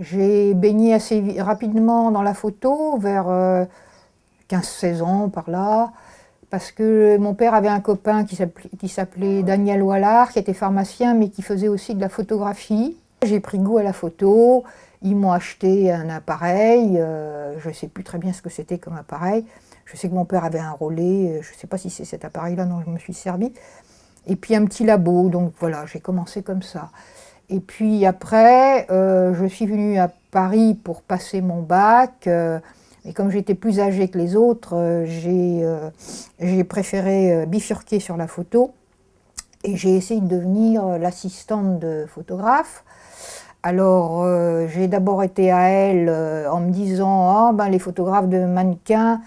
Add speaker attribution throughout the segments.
Speaker 1: J'ai baigné assez rapidement dans la photo, vers 15-16 ans par là, parce que mon père avait un copain qui s'appelait Daniel Wallard, qui était pharmacien, mais qui faisait aussi de la photographie. J'ai pris goût à la photo, ils m'ont acheté un appareil, je ne sais plus très bien ce que c'était comme appareil. Je sais que mon père avait un relais, je ne sais pas si c'est cet appareil-là dont je me suis servi. Et puis un petit labo, donc voilà, j'ai commencé comme ça. Et puis après, je suis venue à Paris pour passer mon bac. Et comme j'étais plus âgée que les autres, j'ai préféré bifurquer sur la photo. Et j'ai essayé de devenir l'assistante de photographe. Alors, j'ai d'abord été à elle en me disant, ah ben les photographes de mannequins,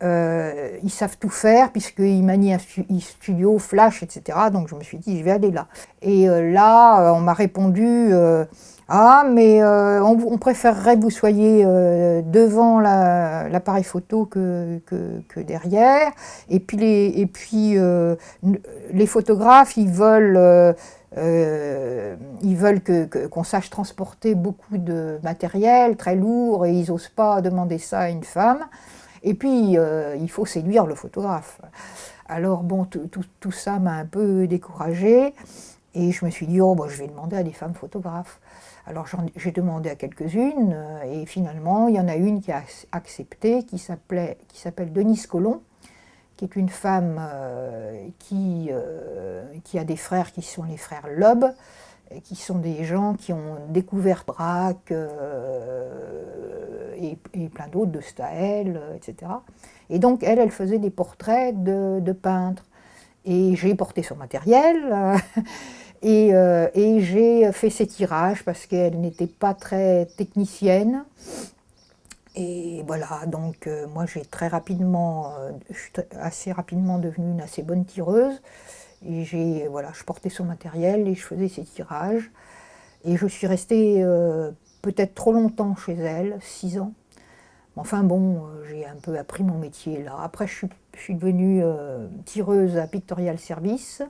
Speaker 1: ils savent tout faire puisqu'ils manient un studio, flash, etc. Donc je me suis dit, je vais aller là. Et là, on m'a répondu, ah mais on préférerait que vous soyez devant l'appareil photo que derrière. Et puis les photographes, ils veulent qu'on sache transporter beaucoup de matériel très lourd et ils n'osent pas demander ça à une femme. Et puis, il faut séduire le photographe. Alors bon, tout ça m'a un peu découragée et je me suis dit, oh, bon, je vais demander à des femmes photographes. Alors j'ai demandé à quelques-unes et finalement, il y en a une qui a accepté, qui s'appelle Denise Colomb, qui est une femme qui a des frères qui sont les frères Loeb, qui sont des gens qui ont découvert Braque et plein d'autres, de Staël, etc. Et donc elle faisait des portraits de peintres. Et j'ai porté son matériel et j'ai fait ses tirages parce qu'elle n'était pas très technicienne. Et voilà, donc moi j'ai je suis assez rapidement devenue une assez bonne tireuse. Et je portais son matériel et je faisais ses tirages. Et je suis restée peut-être trop longtemps chez elle, 6 ans. Enfin bon, j'ai un peu appris mon métier là. Après, je suis devenue tireuse à Pictorial Service.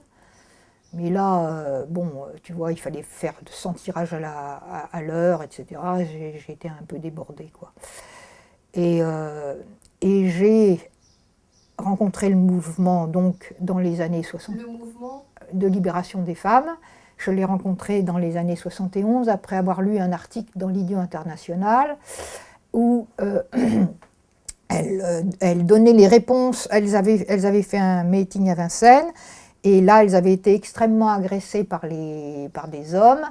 Speaker 1: Mais là, bon, tu vois, il fallait faire 100 tirages à l'heure, etc. J'étais un peu débordée, quoi. Et, et j'ai rencontré le mouvement donc dans les années 60.
Speaker 2: Le mouvement
Speaker 1: de libération des femmes. Je l'ai rencontrée dans les années 71 après avoir lu un article dans l'Idiot International où elles donnaient les réponses. Elles avaient fait un meeting à Vincennes et là elles avaient été extrêmement agressées par des hommes.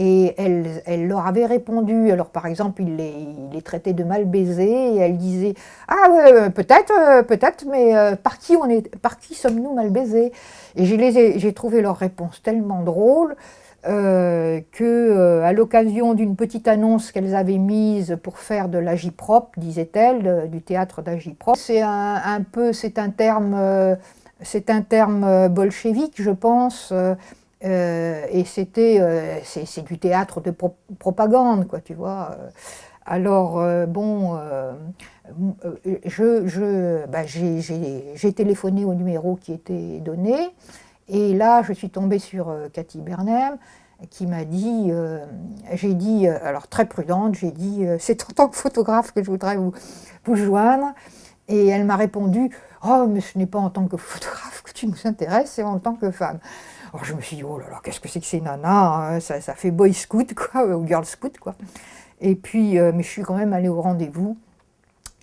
Speaker 1: Et elle leur avait répondu, alors par exemple, il les traitait de mal baisés, et elle disait « Ah peut-être, mais par qui sommes-nous mal baisés ?» Et j'ai trouvé leur réponse tellement drôle à l'occasion d'une petite annonce qu'elles avaient mise pour faire de l'Agiprop, disait-elle, du théâtre d'Agiprop. C'est un terme bolchevique, je pense. Et c'est du théâtre de propagande, quoi, tu vois. Alors, j'ai téléphoné au numéro qui était donné, et là, je suis tombée sur Cathy Bernheim, qui m'a dit, j'ai dit, alors très prudente, j'ai dit, c'est en tant que photographe que je voudrais vous joindre. Et elle m'a répondu, oh, mais ce n'est pas en tant que photographe que tu nous intéresses, c'est en tant que femme. Alors je me suis dit, oh là là, qu'est-ce que c'est que ces nanas, hein, ça fait boy scout, quoi, ou girl scout, quoi. Et puis, mais je suis quand même allée au rendez-vous.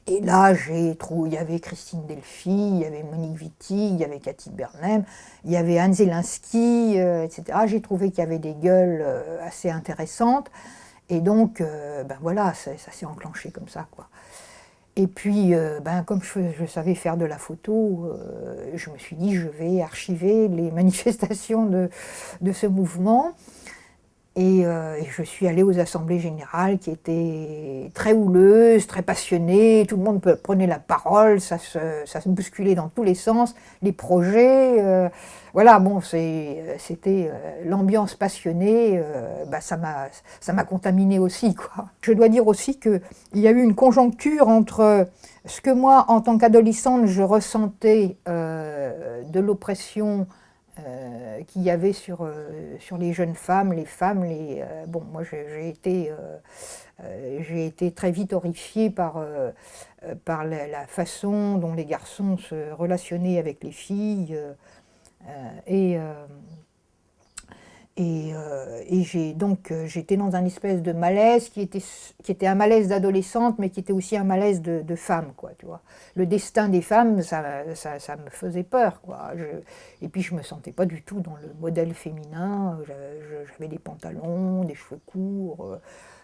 Speaker 1: Et là, il y avait Christine Delphi, il y avait Monique Wittig, il y avait Cathy Bernheim, il y avait Anne Zelinski, etc. J'ai trouvé qu'il y avait des gueules assez intéressantes. Et donc, ben voilà, ça s'est enclenché comme ça, quoi. Et puis, comme je savais faire de la photo, je me suis dit, je vais archiver les manifestations de ce mouvement. Et je suis allée aux assemblées générales qui étaient très houleuses, très passionnées, tout le monde prenait la parole, ça se bousculait dans tous les sens, les projets, voilà, bon, c'était l'ambiance passionnée, ça m'a contaminée aussi, quoi. Je dois dire aussi qu'il y a eu une conjoncture entre ce que moi, en tant qu'adolescente, je ressentais de l'oppression qu'il y avait sur les jeunes femmes, bon, moi j'ai été très vite horrifiée par la façon dont les garçons se relationnaient avec les filles. Et j'étais dans un espèce de malaise qui était un malaise d'adolescente, mais qui était aussi un malaise de femme, quoi, tu vois. Le destin des femmes, ça me faisait peur, quoi. Et puis je me sentais pas du tout dans le modèle féminin. J'avais des pantalons, des cheveux courts,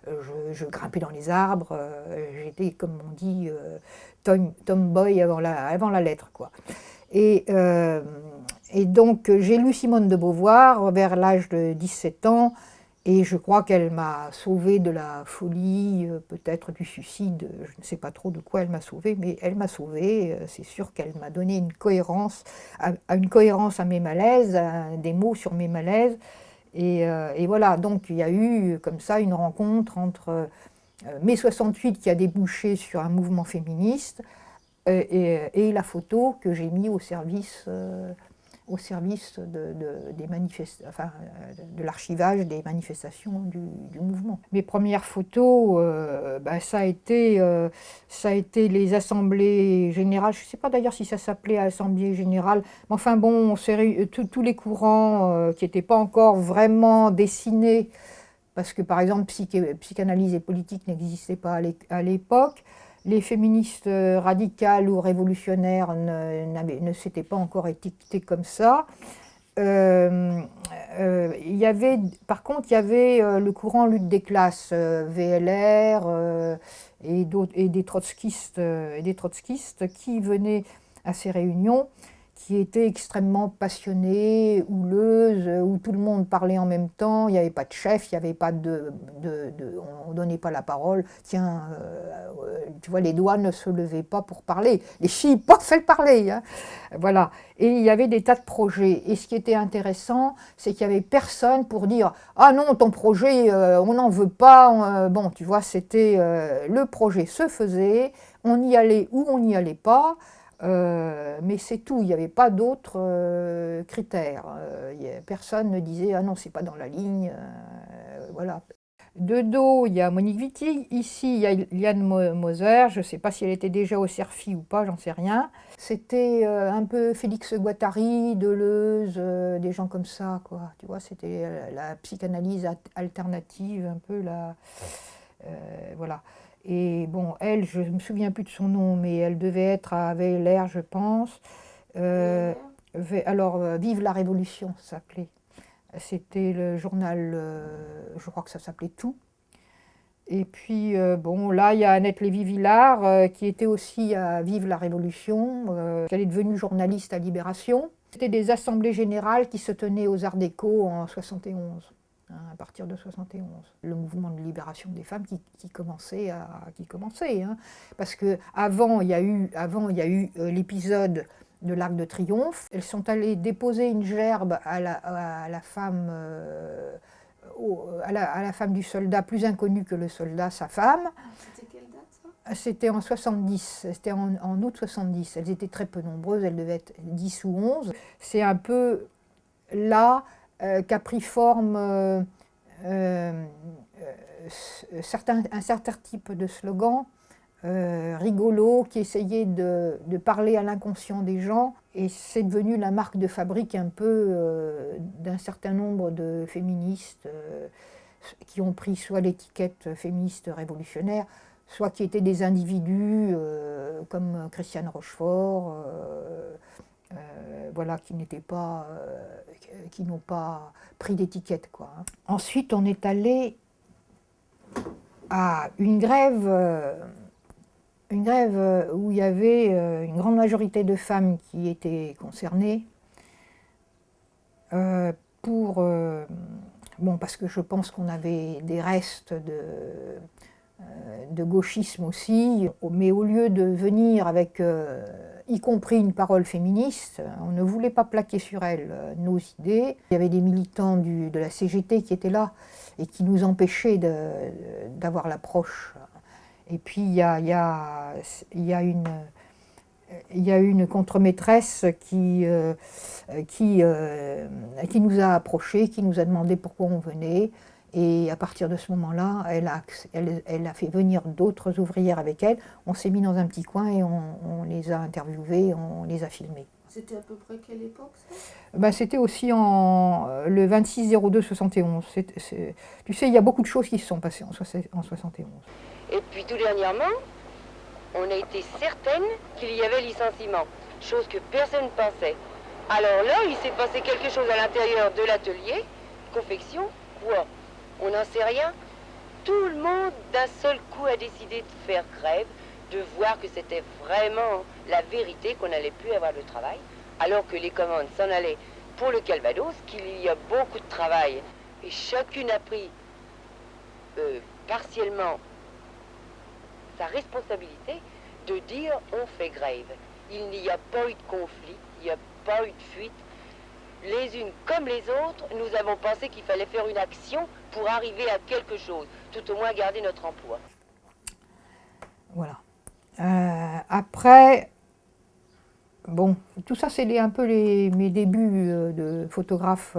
Speaker 1: je grimpais dans les arbres. J'étais, comme on dit, tomboy avant la lettre, quoi. Et donc j'ai lu Simone de Beauvoir vers l'âge de 17 ans, et je crois qu'elle m'a sauvée de la folie, peut-être du suicide, je ne sais pas trop de quoi elle m'a sauvée, mais elle m'a sauvée. C'est sûr qu'elle m'a donné une cohérence à mes malaises, des mots sur mes malaises. Et voilà, donc il y a eu comme ça une rencontre entre mai 68 qui a débouché sur un mouvement féministe, et la photo que j'ai mise au service de l'archivage des manifestations du mouvement. Mes premières photos, ça a été les assemblées générales. Je ne sais pas d'ailleurs si ça s'appelait assemblée générale, mais enfin bon, tous les courants qui n'étaient pas encore vraiment dessinés, parce que par exemple psychanalyse et politique n'existaient pas à l'époque. Les féministes radicales ou révolutionnaires ne s'étaient pas encore étiquetées comme ça. Par contre, il y avait le courant lutte des classes, VLR, et des trotskistes qui venaient à ces réunions, qui étaient extrêmement passionnées, houleuses, où tout le monde parlait en même temps. Il n'y avait pas de chef, il n'y avait pas on ne donnait pas la parole. Tiens, tu vois, les doigts ne se levaient pas pour parler. Les filles, pas fait parler, hein. Voilà. Et il y avait des tas de projets. Et ce qui était intéressant, c'est qu'il n'y avait personne pour dire « Ah non, ton projet, on n'en veut pas. » Bon, tu vois, c'était le projet se faisait, on y allait ou on n'y allait pas. Mais c'est tout, il n'y avait pas d'autres critères. Personne ne disait « Ah non, c'est pas dans la ligne. » Voilà. De dos, il y a Monique Wittig. Ici, il y a Liane Moser. Je ne sais pas si elle était déjà au CERFI ou pas, j'en sais rien. C'était un peu Félix Guattari, Deleuze, des gens comme ça, quoi. Tu vois, c'était la psychanalyse alternative, un peu la... voilà. Et bon, elle, je ne me souviens plus de son nom, mais elle avait l'air, je pense. Vive la Révolution, ça s'appelait. C'était le journal, je crois que ça s'appelait Tout. Et puis, bon, là, il y a Annette Lévy-Villard, qui était aussi à Vive la Révolution, elle est devenue journaliste à Libération. C'était des assemblées générales qui se tenaient aux Arts Déco en 71. À partir de 71, le mouvement de libération des femmes qui commençait, hein, parce que avant il y a eu l'épisode de l'Arc de Triomphe. Elles sont allées déposer une gerbe à la femme, à la femme du soldat, plus inconnue que le soldat, sa femme.
Speaker 2: C'était quelle date, ça ?
Speaker 1: C'était en 70, c'était en août 70. Elles étaient très peu nombreuses, elles devaient être 10 ou 11. C'est un peu là qu'a pris forme un certain type de slogan rigolo qui essayait de parler à l'inconscient des gens, et c'est devenu la marque de fabrique un peu d'un certain nombre de féministes qui ont pris soit l'étiquette féministe révolutionnaire, soit qui étaient des individus comme Christiane Rochefort, voilà, qui n'ont pas pris d'étiquette, quoi. Ensuite, on est allé à une grève où il y avait une grande majorité de femmes qui étaient concernées, parce que je pense qu'on avait des restes de gauchisme aussi, mais au lieu de venir avec y compris une parole féministe, on ne voulait pas plaquer sur elle nos idées. Il y avait des militants de la CGT qui étaient là et qui nous empêchaient d'avoir l'approche. Et puis il y a il y a eu une contremaîtresse qui nous a approchés, qui nous a demandé pourquoi on venait. Et à partir de ce moment-là, elle a fait venir d'autres ouvrières avec elle. On s'est mis dans un petit coin et on les a interviewées, on les a filmées.
Speaker 2: C'était à peu près quelle époque ça?
Speaker 1: Ben, c'était aussi le 26/02/71. Tu sais, il y a beaucoup de choses qui se sont passées en 71.
Speaker 3: Et puis tout dernièrement, on a été certaine qu'il y avait licenciement, chose que personne ne pensait. Alors là, il s'est passé quelque chose à l'intérieur de l'atelier, confection, quoi? On n'en sait rien. Tout le monde d'un seul coup a décidé de faire grève, de voir que c'était vraiment la vérité, qu'on n'allait plus avoir de travail, alors que les commandes s'en allaient pour le Calvados, qu'il y a beaucoup de travail. Et chacune a pris partiellement sa responsabilité de dire on fait grève. Il n'y a pas eu de conflit, il n'y a pas eu de fuite. Les unes comme les autres, nous avons pensé qu'il fallait faire une action pour arriver à quelque chose, tout au moins garder notre emploi.
Speaker 1: Voilà. Après, bon, tout ça c'est un peu mes débuts de photographe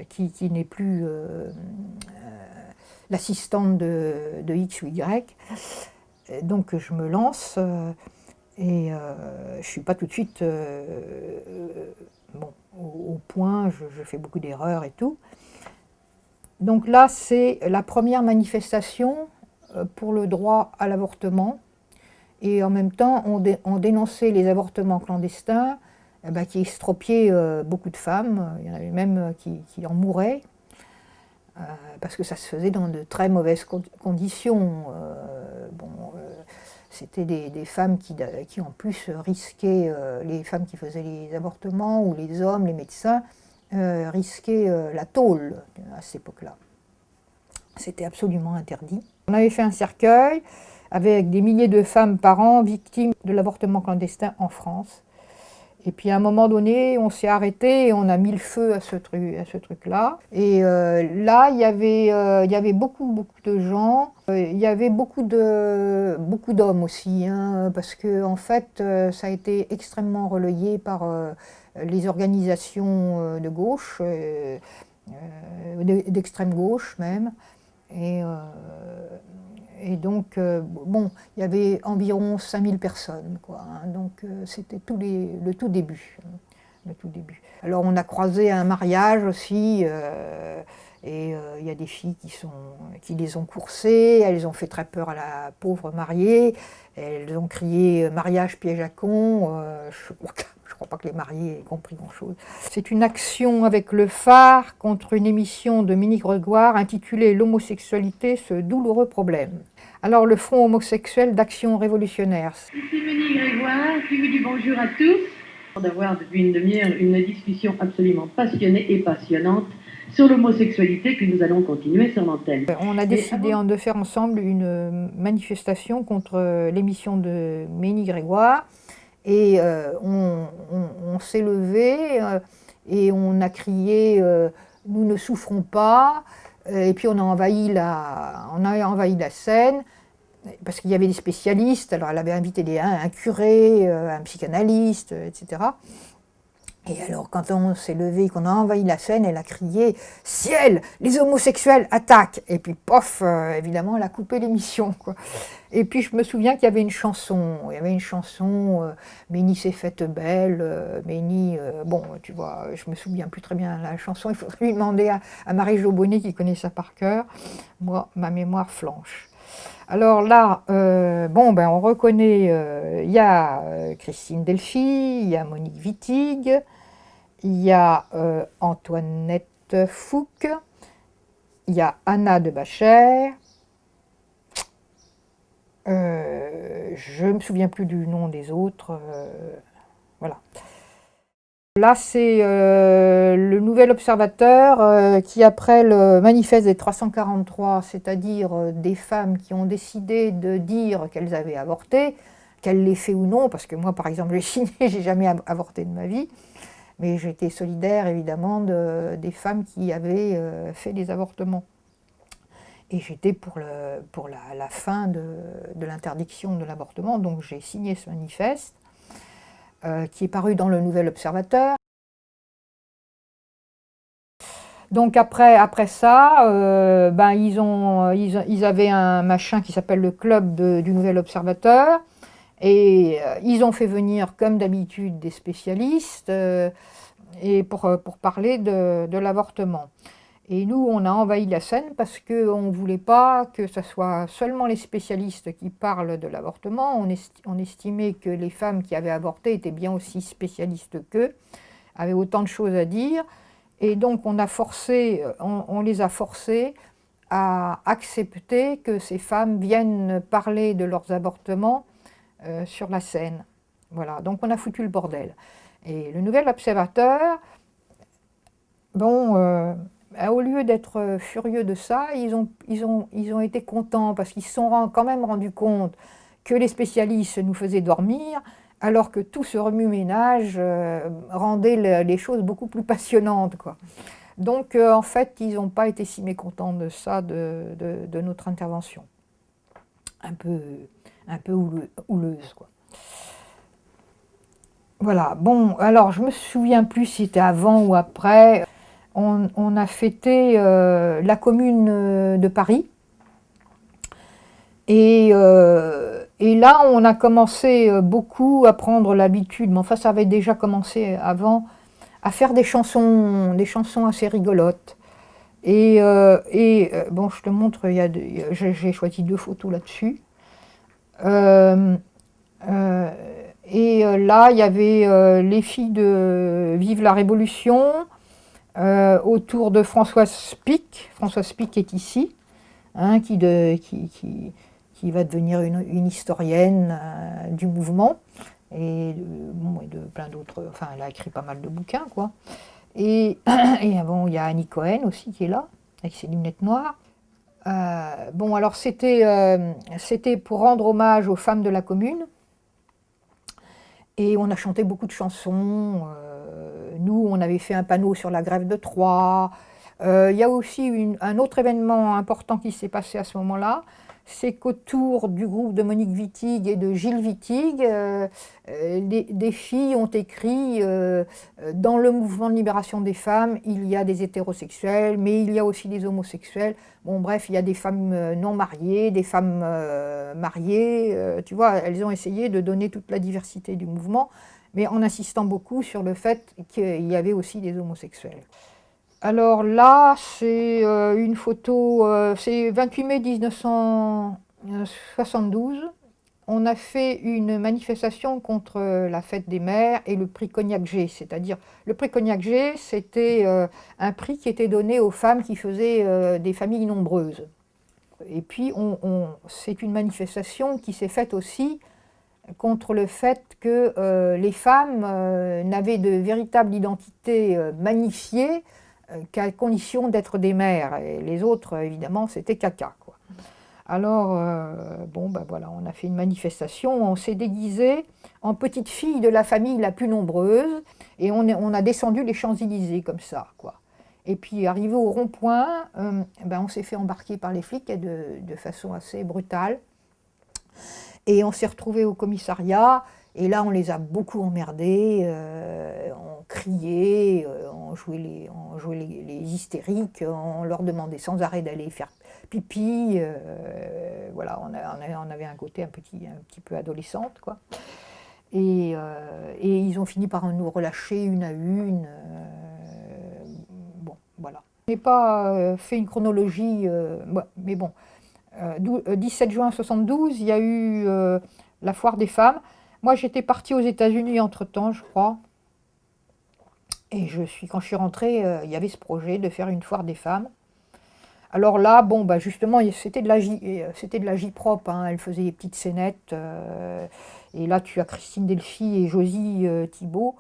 Speaker 1: qui n'est plus l'assistante de X ou Y. Donc je me lance et je ne suis pas tout de suite au point, je fais beaucoup d'erreurs et tout. Donc là, c'est la première manifestation pour le droit à l'avortement. Et en même temps, on dénonçait les avortements clandestins qui estropiaient beaucoup de femmes. Il y en avait même qui en mouraient, parce que ça se faisait dans de très mauvaises conditions. C'était des femmes qui en plus risquaient, les femmes qui faisaient les avortements, ou les hommes, les médecins, risquaient la tôle à cette époque-là. C'était absolument interdit. On avait fait un cercueil avec des milliers de femmes par an victimes de l'avortement clandestin en France. Et puis à un moment donné, on s'est arrêté et on a mis le feu à ce truc-là. Et là, il y avait beaucoup de gens. Il y avait beaucoup d'hommes aussi, hein, parce que en fait, ça a été extrêmement relayé par les organisations de gauche, d'extrême gauche même. Et donc, bon, il y avait environ 5000 personnes, quoi, hein, donc c'était le tout début. Le tout début. Alors on a croisé un mariage aussi, et il y a des filles qui les ont coursées, elles ont fait très peur à la pauvre mariée, elles ont crié « mariage piège à con », je ne crois pas que les mariés aient compris grand-chose. C'est une action avec le phare contre une émission de Ménie Grégoire intitulée « L'homosexualité, ce douloureux problème ». Alors le Front homosexuel d'action révolutionnaire.
Speaker 4: Ici Ménie Grégoire, qui vous dit bonjour à tous. D'avoir depuis une demi-heure une discussion absolument passionnée et passionnante sur l'homosexualité que nous allons continuer sur l'antenne.
Speaker 1: On a décidé de faire ensemble une manifestation contre l'émission de Ménie Grégoire. Et on s'est levé et on a crié nous ne souffrons pas. Et puis on a envahi la scène, parce qu'il y avait des spécialistes. Alors elle avait invité un curé, un psychanalyste, etc. Et alors quand on s'est levé, qu'on a envahi la scène, elle a crié « Ciel, les homosexuels attaquent !» Et puis pof, évidemment, elle a coupé l'émission, quoi. Et puis je me souviens qu'il y avait une chanson, Ménie s'est faite belle, Ménie, bon, tu vois, je me souviens plus très bien la chanson, il faudrait lui demander à Marie-Jo Bonnet qui connaît ça par cœur. Moi, ma mémoire flanche. Alors là, on reconnaît, il y a Christine Delphi, il y a Monique Wittig, il y a Antoinette Fouque, il y a Anna de Bacher. Je ne me souviens plus du nom des autres. Voilà. Là, c'est le Nouvel Observateur qui, après le manifeste des 343, c'est-à-dire des femmes qui ont décidé de dire qu'elles avaient avorté, qu'elles l'aient fait ou non, parce que moi, par exemple, j'ai signé, j'ai jamais avorté de ma vie, mais j'étais solidaire, évidemment, des femmes qui avaient fait des avortements. Et j'étais pour la fin de l'interdiction de l'avortement, donc j'ai signé ce manifeste. qui est paru dans le Nouvel Observateur. Donc après ça, ils avaient un machin qui s'appelle le club du Nouvel Observateur, et ils ont fait venir, comme d'habitude, des spécialistes et pour parler de l'avortement. Et nous, on a envahi la scène parce qu'on ne voulait pas que ce soit seulement les spécialistes qui parlent de l'avortement. On estimait que les femmes qui avaient avorté étaient bien aussi spécialistes qu'eux, avaient autant de choses à dire. Et donc on les a forcés à accepter que ces femmes viennent parler de leurs avortements sur la scène. Voilà, donc on a foutu le bordel. Et le Nouvel Observateur, au lieu d'être furieux de ça, ils ont été contents parce qu'ils se sont quand même rendus compte que les spécialistes nous faisaient dormir, alors que tout ce remue-ménage rendait les choses beaucoup plus passionnantes, quoi. Donc, en fait, ils n'ont pas été si mécontents de ça, de notre intervention. Un peu houleuse, quoi. Voilà, bon, alors, je ne me souviens plus si c'était avant ou après. On a fêté la Commune de Paris. Et là, on a commencé beaucoup à prendre l'habitude, mais enfin ça avait déjà commencé avant, à faire des chansons assez rigolotes. Bon, je te montre, j'ai choisi 2 photos là-dessus. Là, il y avait les filles de Vive la Révolution, autour de Françoise Pic. Françoise Pic est ici, hein, qui va devenir une historienne du mouvement, et de plein d'autres, enfin elle a écrit pas mal de bouquins, quoi. Et bon, il y a Annie Cohen aussi qui est là, avec ses lunettes noires. Bon, alors c'était pour rendre hommage aux femmes de la Commune, et on a chanté beaucoup de chansons. Nous, on avait fait un panneau sur la grève de Troyes. Il y a aussi un autre événement important qui s'est passé à ce moment-là, c'est qu'autour du groupe de Monique Wittig et de Gilles Wittig, des filles ont écrit dans le mouvement de libération des femmes, il y a des hétérosexuels, mais il y a aussi des homosexuels. Bon, bref, il y a des femmes non mariées, des femmes mariées. Tu vois, elles ont essayé de donner toute la diversité du mouvement, mais en insistant beaucoup sur le fait qu'il y avait aussi des homosexuels. Alors là, c'est une photo, c'est 28 mai 1972. On a fait une manifestation contre la fête des mères et le prix Cognac G. C'est-à-dire, le prix Cognac G, c'était un prix qui était donné aux femmes qui faisaient des familles nombreuses. Et puis, c'est une manifestation qui s'est faite aussi contre le fait que les femmes n'avaient de véritable identité magnifiée qu'à condition d'être des mères. Et les autres, évidemment, c'était caca, quoi. Alors, voilà, on a fait une manifestation, on s'est déguisé en petite fille de la famille la plus nombreuse, et on a descendu les Champs-Élysées comme ça, quoi. Et puis, arrivé au rond-point, on s'est fait embarquer par les flics de façon assez brutale. Et on s'est retrouvés au commissariat, et là, on les a beaucoup emmerdés, on criait, on jouait les hystériques, on leur demandait sans arrêt d'aller faire pipi. Voilà, on avait un côté un petit peu adolescente, quoi. Et ils ont fini par nous relâcher une à une. Bon, voilà. Je n'ai pas fait une chronologie, mais bon. 17 juin 72, il y a eu la foire des femmes. Moi, j'étais partie aux États-Unis entre-temps, je crois. Et quand je suis rentrée, il y avait ce projet de faire une foire des femmes. Alors là, justement, c'était de la J-prop, hein, elle faisait des petites scénettes. Et là, tu as Christine Delphi et Josie Thibault.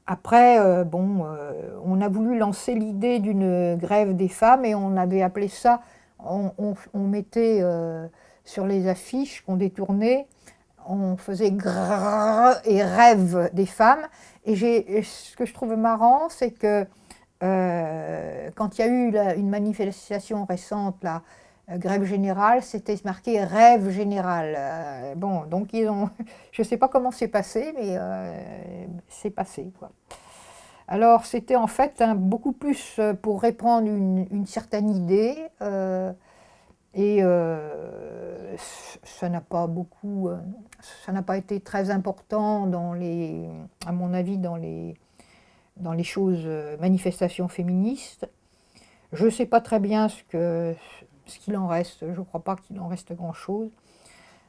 Speaker 1: Après, on a voulu lancer l'idée d'une grève des femmes et on avait appelé ça, on mettait sur les affiches qu'on détournait, on faisait grrr et rêve des femmes. Et ce que je trouve marrant, c'est que quand il y a eu une manifestation récente là, grève générale, c'était marqué rêve général. Bon, donc ils ont, je ne sais pas comment c'est passé, mais c'est passé, quoi. Alors c'était en fait beaucoup plus pour répandre une certaine idée, et ça n'a pas beaucoup, ça n'a pas été très important à mon avis, dans les choses, manifestations féministes. Je ne sais pas très bien ce qu'il en reste, je ne crois pas qu'il en reste grand-chose.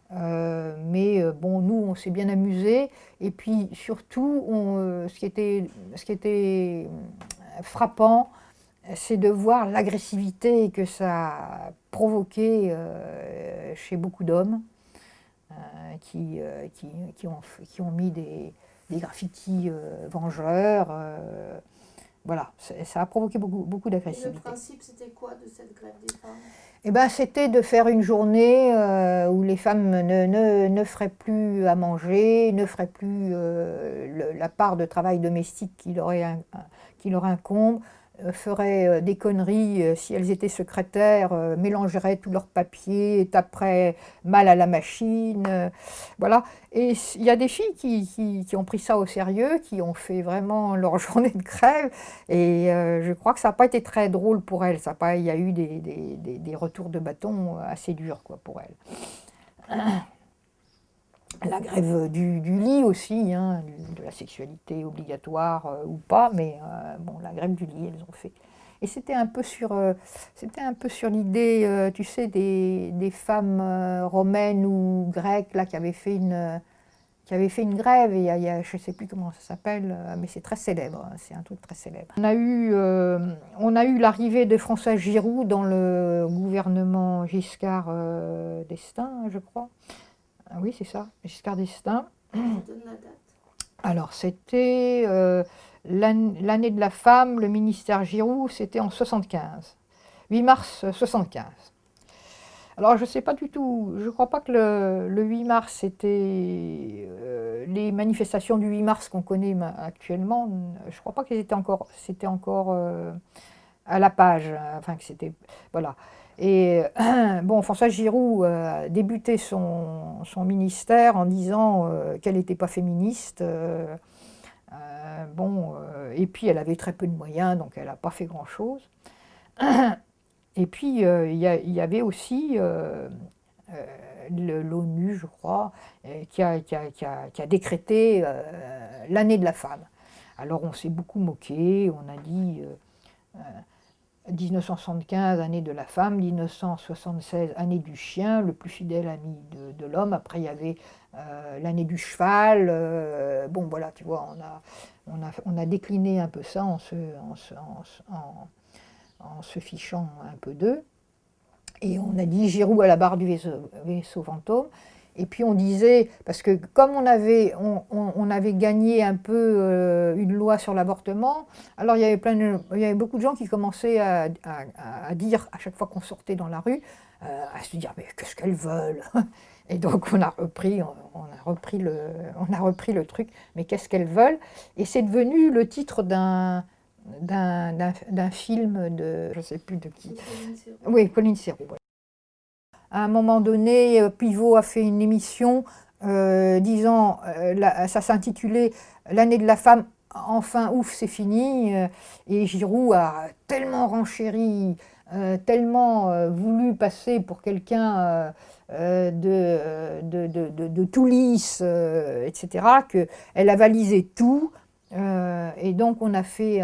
Speaker 1: Mais bon, nous, on s'est bien amusés. Et puis surtout, ce qui était frappant, c'est de voir l'agressivité que ça a provoqué chez beaucoup d'hommes qui ont mis des graffitis vengeurs. Voilà, ça a provoqué beaucoup
Speaker 2: Et le
Speaker 1: d'agressivité.
Speaker 2: principe, c'était quoi de cette grève des femmes?
Speaker 1: Eh ben, c'était de faire une journée où les femmes ne feraient plus à manger, ne feraient plus la part de travail domestique qui leur incombe, feraient des conneries si elles étaient secrétaires, mélangeraient tous leurs papiers, taperaient mal à la machine. Voilà. Et il y a des filles qui ont pris ça au sérieux, qui ont fait vraiment leur journée de grève. Et je crois que ça n'a pas été très drôle pour elles. Il y a eu des retours de bâton assez durs, quoi, pour elles. La grève du lit aussi, hein, de la sexualité obligatoire ou pas, mais bon, la grève du lit, elles ont fait. Et c'était un peu sur l'idée, tu sais, des femmes romaines ou grecques là, qui avaient fait une grève. Et je ne sais plus comment ça s'appelle, mais c'est très célèbre, hein, c'est un truc très célèbre. On a eu l'arrivée de François Giroud dans le gouvernement Giscard d'Estaing, je crois. Ah oui, c'est ça, Giscard d'Estaing.
Speaker 2: Ça donne la date.
Speaker 1: Alors, c'était l'année de la femme, le ministère Giroud, c'était en 75, 8 mars 75. Alors, je ne sais pas du tout, je ne crois pas que le 8 mars, c'était les manifestations du 8 mars qu'on connaît actuellement, je ne crois pas que c'était encore à la page, enfin que c'était, voilà. Et bon, François Giroud a débuté son ministère en disant qu'elle n'était pas féministe. Et puis elle avait très peu de moyens, donc elle n'a pas fait grand-chose. Et puis il y avait aussi l'ONU, je crois, qui a décrété l'année de la femme. Alors on s'est beaucoup moqué, on a dit 1975, année de la femme, 1976, année du chien, le plus fidèle ami de l'homme. Après, il y avait l'année du cheval. Bon, voilà, tu vois, on a décliné un peu ça en se fichant un peu d'eux. Et on a dit Giroud à la barre du vaisseau fantôme. Et puis on disait, parce que comme on avait gagné un peu une loi sur l'avortement, alors il y avait beaucoup de gens qui commençaient à dire, à chaque fois qu'on sortait dans la rue, à se dire, mais qu'est-ce qu'elles veulent? Et donc on a repris le truc, mais qu'est-ce qu'elles veulent? Et c'est devenu le titre d'un film de, je ne sais plus de qui. Oui, Pauline Serrault. Voilà. À un moment donné, Pivot a fait une émission disant, ça s'intitulait « L'année de la femme, enfin ouf, c'est fini ». Et Giroud a tellement renchéri, tellement voulu passer pour quelqu'un de tout lisse, etc., qu'elle a valisé tout. Et donc on a fait,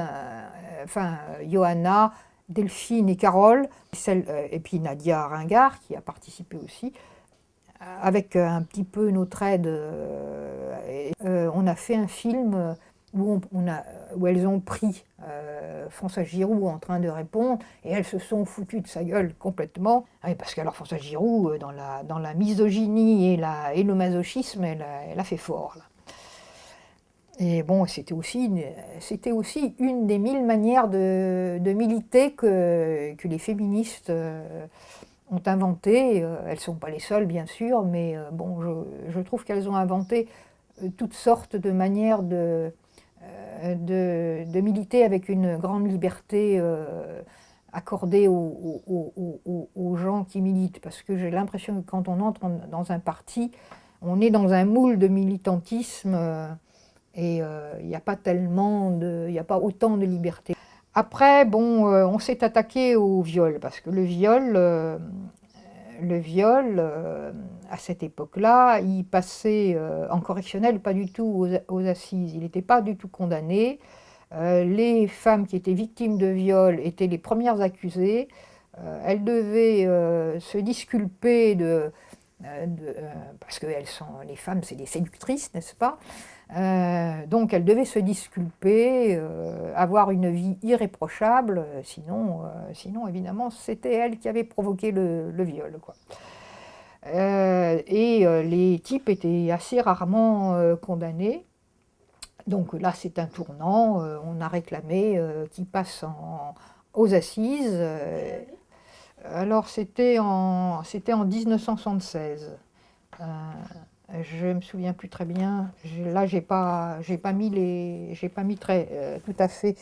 Speaker 1: Johanna, Delphine et Carole, et puis Nadia Ringard qui a participé aussi, avec un petit peu notre aide. On a fait un film où elles ont pris François Giroud en train de répondre et elles se sont foutues de sa gueule complètement. Parce que alors François Giroud, dans la misogynie et le masochisme, elle a fait fort, là. Et bon, c'était aussi une des 1000 manières de militer que les féministes ont inventées. Elles ne sont pas les seules, bien sûr, mais bon, je trouve qu'elles ont inventé toutes sortes de manières de militer avec une grande liberté accorder aux gens qui militent, parce que j'ai l'impression que quand on entre dans un parti, on est dans un moule de militantisme et il n'y a pas il n'y a pas autant de liberté. Après, bon, on s'est attaqué au viol, parce que le viol, à cette époque-là, il passait en correctionnel, pas du tout aux assises. Il n'était pas du tout condamné. Les femmes qui étaient victimes de viol étaient les premières accusées. Elles devaient se disculper parce que les femmes, c'est des séductrices, n'est-ce pas? Donc elles devaient se disculper, avoir une vie irréprochable, sinon évidemment c'était elles qui avaient provoqué le viol, quoi. Les types étaient assez rarement condamnés. Donc là c'est un tournant, on a réclamé qu'ils passent aux assises. Alors c'était en 1976. Je me souviens plus très bien. Là, j'ai pas mis tout à fait.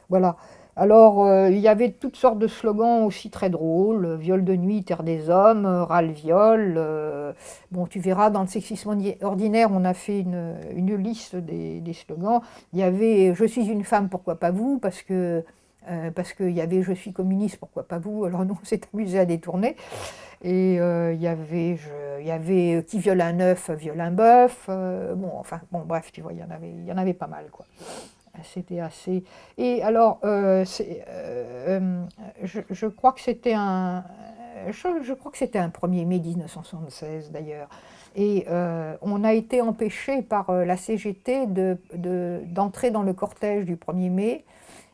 Speaker 1: Voilà. Alors, il y avait toutes sortes de slogans aussi très drôles. Viol de nuit, terre des hommes, ras-le-viol. Bon, tu verras, dans le sexisme ordinaire, on a fait une liste des slogans. Il y avait je suis une femme, pourquoi pas vous? Parce qu'il y avait je suis communiste, pourquoi pas vous? Alors nous, on s'est amusé à détourner. Et il y avait qui viole un œuf, viole un bœuf. Bon, bref, tu vois, il y en avait pas mal, quoi. C'était assez. Et alors, je crois que c'était je crois que c'était un 1er mai 1976 d'ailleurs. Et on a été empêché par la CGT d'entrer dans le cortège du 1er mai.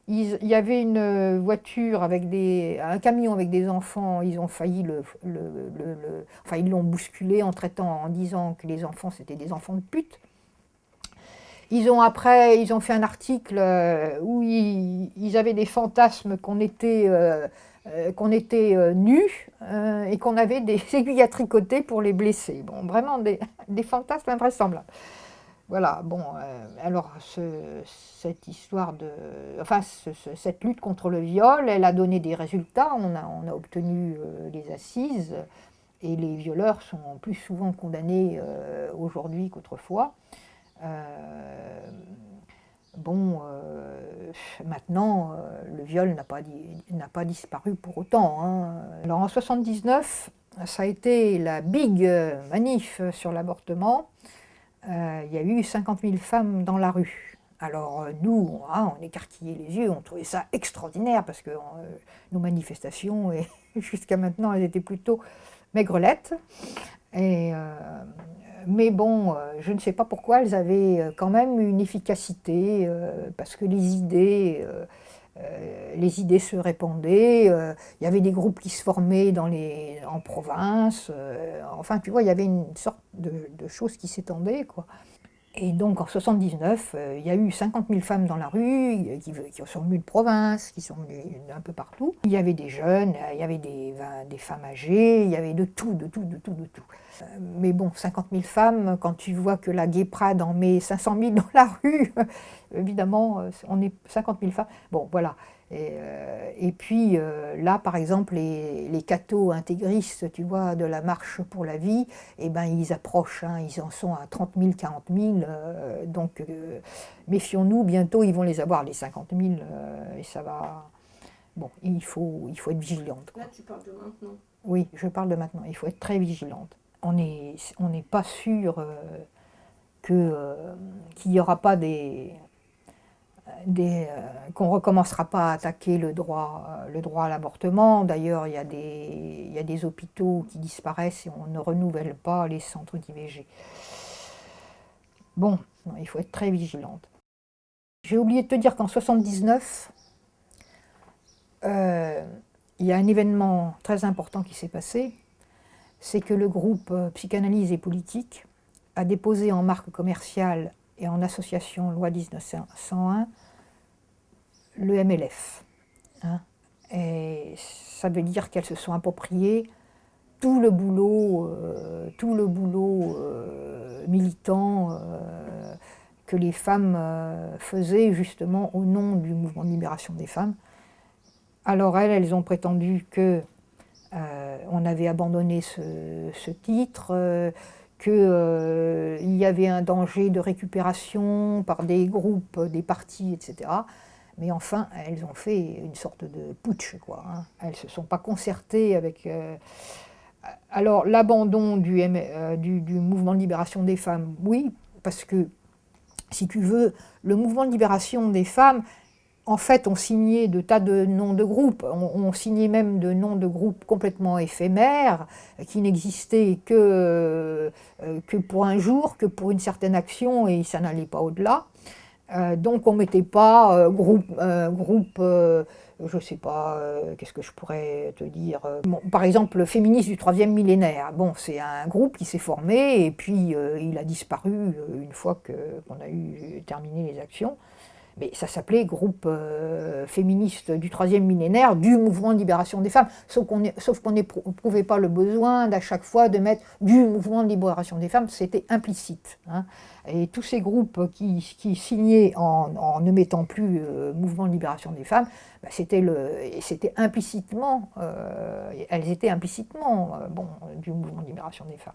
Speaker 1: Il y avait une voiture un camion avec des enfants, ils ont failli enfin ils l'ont bousculé en disant que les enfants c'était des enfants de pute. Ils ont fait un article où ils avaient des fantasmes qu'on était nus et qu'on avait des aiguilles à tricoter pour les blesser. Bon, vraiment des fantasmes invraisemblables. Voilà, bon, alors cette histoire cette lutte contre le viol, elle a donné des résultats. On a obtenu les assises et les violeurs sont plus souvent condamnés aujourd'hui qu'autrefois. Maintenant, le viol n'a pas disparu pour autant, hein. Alors en 79, ça a été la big manif sur l'avortement. Il y a eu 50 000 femmes dans la rue. Alors nous, on écarquillait les yeux, on trouvait ça extraordinaire parce que nos manifestations, jusqu'à maintenant, elles étaient plutôt maigrelettes. Mais bon, je ne sais pas pourquoi elles avaient quand même une efficacité, parce que les idées se répandaient, il y avait des groupes qui se formaient en province, enfin tu vois, il y avait une sorte de choses qui s'étendaient, quoi. Et donc en 79, il y a eu 50 000 femmes dans la rue qui sont venues de province, qui sont venues un peu partout. Il y avait des jeunes, il y avait des femmes âgées, il y avait de tout. Mais bon, 50 000 femmes, quand tu vois que la Guéprade en met 500 000 dans la rue, évidemment, on est 50 000 femmes. Bon, voilà. Et puis là, par exemple, les cathos intégristes, tu vois, de la marche pour la vie, eh ben, ils approchent, hein, ils en sont à 30 000, 40 000, donc méfions-nous, bientôt ils vont les avoir, les 50 000, et ça va... Bon, il faut être vigilante, quoi.
Speaker 2: Là, tu parles de maintenant.
Speaker 1: Oui, je parle de maintenant, il faut être très vigilante. On n'est pas sûr qu'il n'y aura pas qu'on ne recommencera pas à attaquer le droit à l'avortement. D'ailleurs, il y a des hôpitaux qui disparaissent et on ne renouvelle pas les centres d'IVG. Bon, non, il faut être très vigilante. J'ai oublié de te dire qu'en 79, il y a un événement très important qui s'est passé, c'est que le groupe Psychanalyse et Politique a déposé en marque commerciale et en association loi 1901 le MLF. Hein. Et ça veut dire qu'elles se sont appropriées tout le boulot militant que les femmes faisaient justement au nom du mouvement de libération des femmes. Alors elles ont prétendu que on avait abandonné ce titre, qu'il y avait un danger de récupération par des groupes, des partis, etc. Mais enfin, elles ont fait une sorte de putsch, quoi, hein. Elles ne se sont pas concertées avec... Alors, l'abandon du mouvement de libération des femmes, oui, parce que, si tu veux, le mouvement de libération des femmes, en fait, on signait de tas de noms de groupes, on signait même de noms de groupes complètement éphémères, qui n'existaient que pour un jour, que pour une certaine action, et ça n'allait pas au-delà. Donc on ne mettait pas groupe, je ne sais pas, qu'est-ce que je pourrais te dire. Bon, par exemple, le féministe du 3e millénaire. Bon, c'est un groupe qui s'est formé et puis il a disparu une fois qu'on a terminé les actions. Mais ça s'appelait groupe féministe du 3e millénaire du mouvement de libération des femmes. Sauf qu'on n'éprouvait pas le besoin d'à chaque fois de mettre du mouvement de libération des femmes, c'était implicite, hein. Et tous ces groupes qui signaient en ne mettant plus mouvement de libération des femmes, bah, c'était implicitement, elles étaient implicitement du mouvement de libération des femmes.